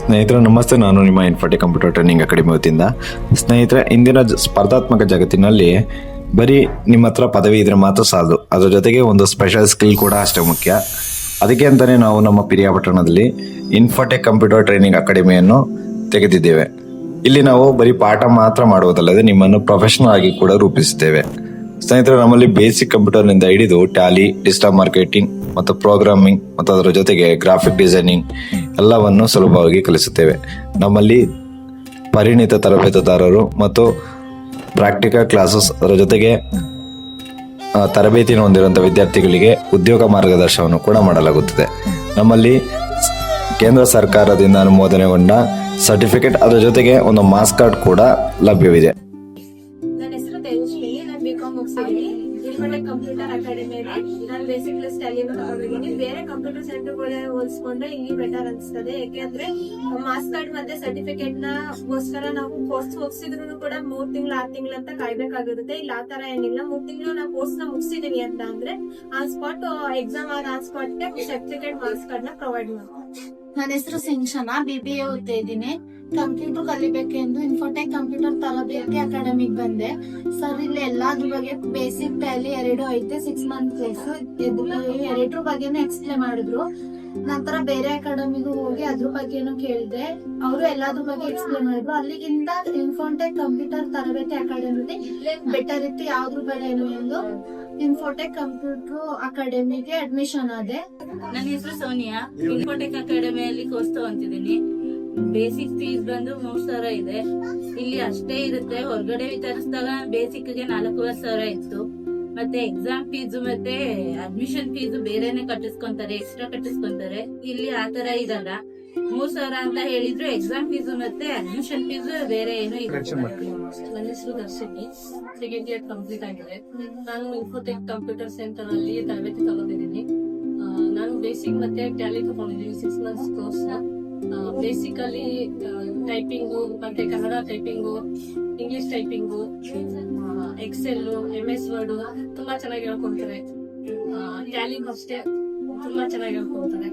ಸ್ನೇಹಿತರೆ ನಮಸ್ತೆ, ನಾನು ನಿಮ್ಮ ಇನ್ಫೋಟೆಕ್ ಕಂಪ್ಯೂಟರ್ ಟ್ರೈನಿಂಗ್ ಅಕಾಡೆಮಿ ವತಿಯಿಂದ. ಸ್ನೇಹಿತರೆ, ಇಂದಿನ ಸ್ಪರ್ಧಾತ್ಮಕ ಜಗತ್ತಿನಲ್ಲಿ ಬರೀ ನಿಮ್ಮ ಹತ್ರ ಪದವಿ ಇದ್ರೆ ಮಾತ್ರ ಸಾಲದು, ಅದ್ರ ಜೊತೆಗೆ ಒಂದು ಸ್ಪೆಷಲ್ ಸ್ಕಿಲ್ ಕೂಡ ಅಷ್ಟೇ ಮುಖ್ಯ. ಅದಕ್ಕೆ ಅಂತಲೇ ನಾವು ನಮ್ಮ ಪಿರಿಯಾಪಟ್ಟಣದಲ್ಲಿ ಇನ್ಫೋಟೆಕ್ ಕಂಪ್ಯೂಟರ್ ಟ್ರೈನಿಂಗ್ ಅಕಾಡೆಮಿಯನ್ನು ತೆಗೆದಿದ್ದೇವೆ. ಇಲ್ಲಿ ನಾವು ಬರೀ ಪಾಠ ಮಾತ್ರ ಮಾಡುವುದಲ್ಲದೆ ನಿಮ್ಮನ್ನು ಪ್ರೊಫೆಷನಲ್ ಆಗಿ ಕೂಡ ರೂಪಿಸುತ್ತೇವೆ. ಸ್ನೇಹಿತರೆ, ನಮ್ಮಲ್ಲಿ ಬೇಸಿಕ್ ಕಂಪ್ಯೂಟರ್ನಿಂದ ಹಿಡಿದು ಟ್ಯಾಲಿ, ಡಿಜಿಟಲ್ ಮಾರ್ಕೆಟಿಂಗ್ ಮತ್ತು ಪ್ರೋಗ್ರಾಮಿಂಗ್ ಮತ್ತು ಅದರ ಜೊತೆಗೆ ಗ್ರಾಫಿಕ್ ಡಿಸೈನಿಂಗ್ ಎಲ್ಲವನ್ನು ಸುಲಭವಾಗಿ ಕಲಿಸುತ್ತೇವೆ. ನಮ್ಮಲ್ಲಿ ಪರಿಣಿತ ತರಬೇತುದಾರರು ಮತ್ತು ಪ್ರಾಕ್ಟಿಕಲ್ ಕ್ಲಾಸಸ್, ಅದರ ಜೊತೆಗೆ ತರಬೇತಿಯನ್ನು ಹೊಂದಿರುವಂತಹ ವಿದ್ಯಾರ್ಥಿಗಳಿಗೆ ಉದ್ಯೋಗ ಮಾರ್ಗದರ್ಶನವನ್ನು ಕೂಡ ಮಾಡಲಾಗುತ್ತದೆ. ನಮ್ಮಲ್ಲಿ ಕೇಂದ್ರ ಸರ್ಕಾರದಿಂದ ಅನುಮೋದನೆಗೊಂಡ ಸರ್ಟಿಫಿಕೇಟ್, ಅದರ ಜೊತೆಗೆ ಒಂದು ಮಾರ್ಕ್ಸ್ ಕಾರ್ಡ್ ಕೂಡ ಲಭ್ಯವಿದೆ. ನನ್ನ ಹೆಸರು ತೇಜಸ್ವಿನಿ. ನಾನು ಬಿಕಾಂ ಮುಗಿಸಿದ್ದೀನಿ. ಇನ್ಫೋಟೆಕ್ ಕಂಪ್ಯೂಟರ್ ಅಕಾಡೆಮಿಯಲ್ಲಿ ನಾನು ಬೇಸಿಕ್ ಕ್ಲಾಸ್ ಟ್ಯಾಲಿಯನ್ನು ತಗೊಂಡಿದ್ದೀನಿ. ಬೇರೆ ಕಂಪ್ಯೂಟರ್ ಸೆಂಟರ್ಗಳೇ ಹೋಲಿಸ್ಕೊಂಡ್ರೆ ಇಲ್ಲಿ ಬೆಟರ್ ಅನ್ಸ್ತದೆ. ಯಾಕೆಂದ್ರೆ ಮಾರ್ಕ್ಸ್ ಕಾರ್ಡ್ ಮತ್ತೆ ಸರ್ಟಿಫಿಕೇಟ್ ಗೋಸ್ಕರ ನಾವು ಕೋರ್ಸ್ ಮುಗಿಸಿದ್ರು ಕೂಡ 3 ತಿಂಗಳು 6 ತಿಂಗಳು ಅಂತ ಕಾಯ್ಬೇಕಾಗಿರುತ್ತೆ. ಇಲ್ಲಿ ಆ ತರ ಏನಿಲ್ಲ. 3 ತಿಂಗಳು ನಾವು ಕೋರ್ಸ್ ನ ಮುಗಿಸಿದೀವಿ ಅಂತ ಅಂದ್ರೆ ಆನ್ ಸ್ಪಾಟ್ ಎಕ್ಸಾಮ್ ಆದ on spot certificate marks card ನ ಪ್ರೊವೈಡ್ ಮಾಡ್ತೀವಿ. ನನ್ನ ಹೆಸರು ಸಿಂಚನಾ, BBA ಓದ್ತಾ ಇದ್ದೀನಿ. ಕಂಪ್ಯೂಟರ್ ಕಲಿಬೇಕೆಂದು ಇನ್ಫೋಟೆಕ್ ಕಂಪ್ಯೂಟರ್ ತರಬೇತಿ ಅಕಾಡೆಮಿಗೆ ಬಂದೆ. ಸರ್ ಇಲ್ಲಿ ಎಲ್ಲಾದ್ರ ಬಗ್ಗೆ ಬೇಸಿಕ್ ಟ್ಯಾಲಿ 2 ಐತೆ, 6 ಮಂತ್ ಕೋರ್ಸ್. ಎರಡ್ರ ಬಗ್ಗೆನೂ ಎಕ್ಸ್ಪ್ಲೇನ್ ಮಾಡಿದ್ರು. ನಂತರ ಬೇರೆ ಅಕಾಡೆಮಿಗೂ ಹೋಗಿ ಅದ್ರ ಬಗ್ಗೆನೂ ಕೇಳಿದೆ. ಅವರು ಎಲ್ಲಾದ್ರ ಬಗ್ಗೆ ಎಕ್ಸ್ಪ್ಲೇನ್ ಮಾಡಿದ್ರು. ಅಲ್ಲಿಗಿಂತ ಇನ್ಫೋಟೆಕ್ ಕಂಪ್ಯೂಟರ್ ತರಬೇತಿ ಅಕಾಡೆಮಿ ಬೆಟರ್ ಇತ್ತು, ಯಾವ್ದ್ರ ಬೇಡೇನು ಎಂದು ಇನ್ಫೋಟೆಕ್ ಕಂಪ್ಯೂಟರ್ ಅಕಾಡೆಮಿಗೆ ಅಡ್ಮಿಷನ್ ಆದೆ. ನನ್ನ ಹೆಸರು ಸೋನಿಯಾ. ಇನ್ಫೋಟೆಕ್ ಅಕಾಡೆಮಿಯಲ್ಲಿ ಕೋರ್ಸ್ ತಗೊಂತಿದ್ದೀನಿ. ಬೇಸಿಕ್ ಫೀಸ್ ಬಂದು 3,000 ಇದೆ. ಇಲ್ಲಿ ಅಷ್ಟೇ ಇರುತ್ತೆ. ಹೊರಗಡೆ ವಿತರಿಸಿದಾಗ ಬೇಸಿಕ್ ಗೆ 4,500 ಇತ್ತು. ಮತ್ತೆ ಎಕ್ಸಾಮ್ ಫೀಸ್ ಮತ್ತೆ ಅಡ್ಮಿಷನ್ ಫೀಸ್ ಬೇರೆನೆ ಕಟ್ಟಿಸ್ಕೊಂತಾರೆ, ಎಕ್ಸ್ಟ್ರಾ ಕಟ್ಟಿಸ್ಕೊಂತಾರೆ. ಇಲ್ಲಿ ಆತರ ಇದಲ್ಲ. 3,000 ಅಂತ ಹೇಳಿದ್ರು. ಎಕ್ಸಾಮ್ ಫೀಸ್ ಮತ್ತೆ ಅಡ್ಮಿಷನ್ ಫೀಸ್ ಬೇರೆ ಏನು ಇಲ್ಲ. ನನ್ನ ಹೆಸರು ದರ್ಶಿನಿ. ಸೆಕೆಂಡ್ ಇಯರ್ ಕಂಪ್ಲೀಟ್ ಆಗಿದೆ. ನಾನು ಇನ್ಫೋಟೆಕ್ ಕಂಪ್ಯೂಟರ್ ಸೆಂಟರ್ ಅಲ್ಲಿ ತರಬೇತಿ ತಗೊಂಡಿದ್ದೀನಿ. ನಾನು ಬೇಸಿಕ್ ಮತ್ತೆ ಟ್ಯಾಲಿ ತಗೊಂಡಿದ್ದೀನಿ 6 ಮಂತ್ಸ್ ಕೋರ್ಸ್. ಬೇಸಿಕಲಿ ಟೈಪಿಂಗು ಮತ್ತೆ Kannada typing, English typing, Excel, MS Word ತುಂಬಾ ಚೆನ್ನಾಗಿ ಹೇಳ್ಕೊಡ್ತಾರೆ. ಟ್ಯಾಲಿಂಗ್ ಅಷ್ಟೇ ತುಂಬಾ ಚೆನ್ನಾಗಿ ಹೇಳ್ಕೊಡ್ತಾರೆ.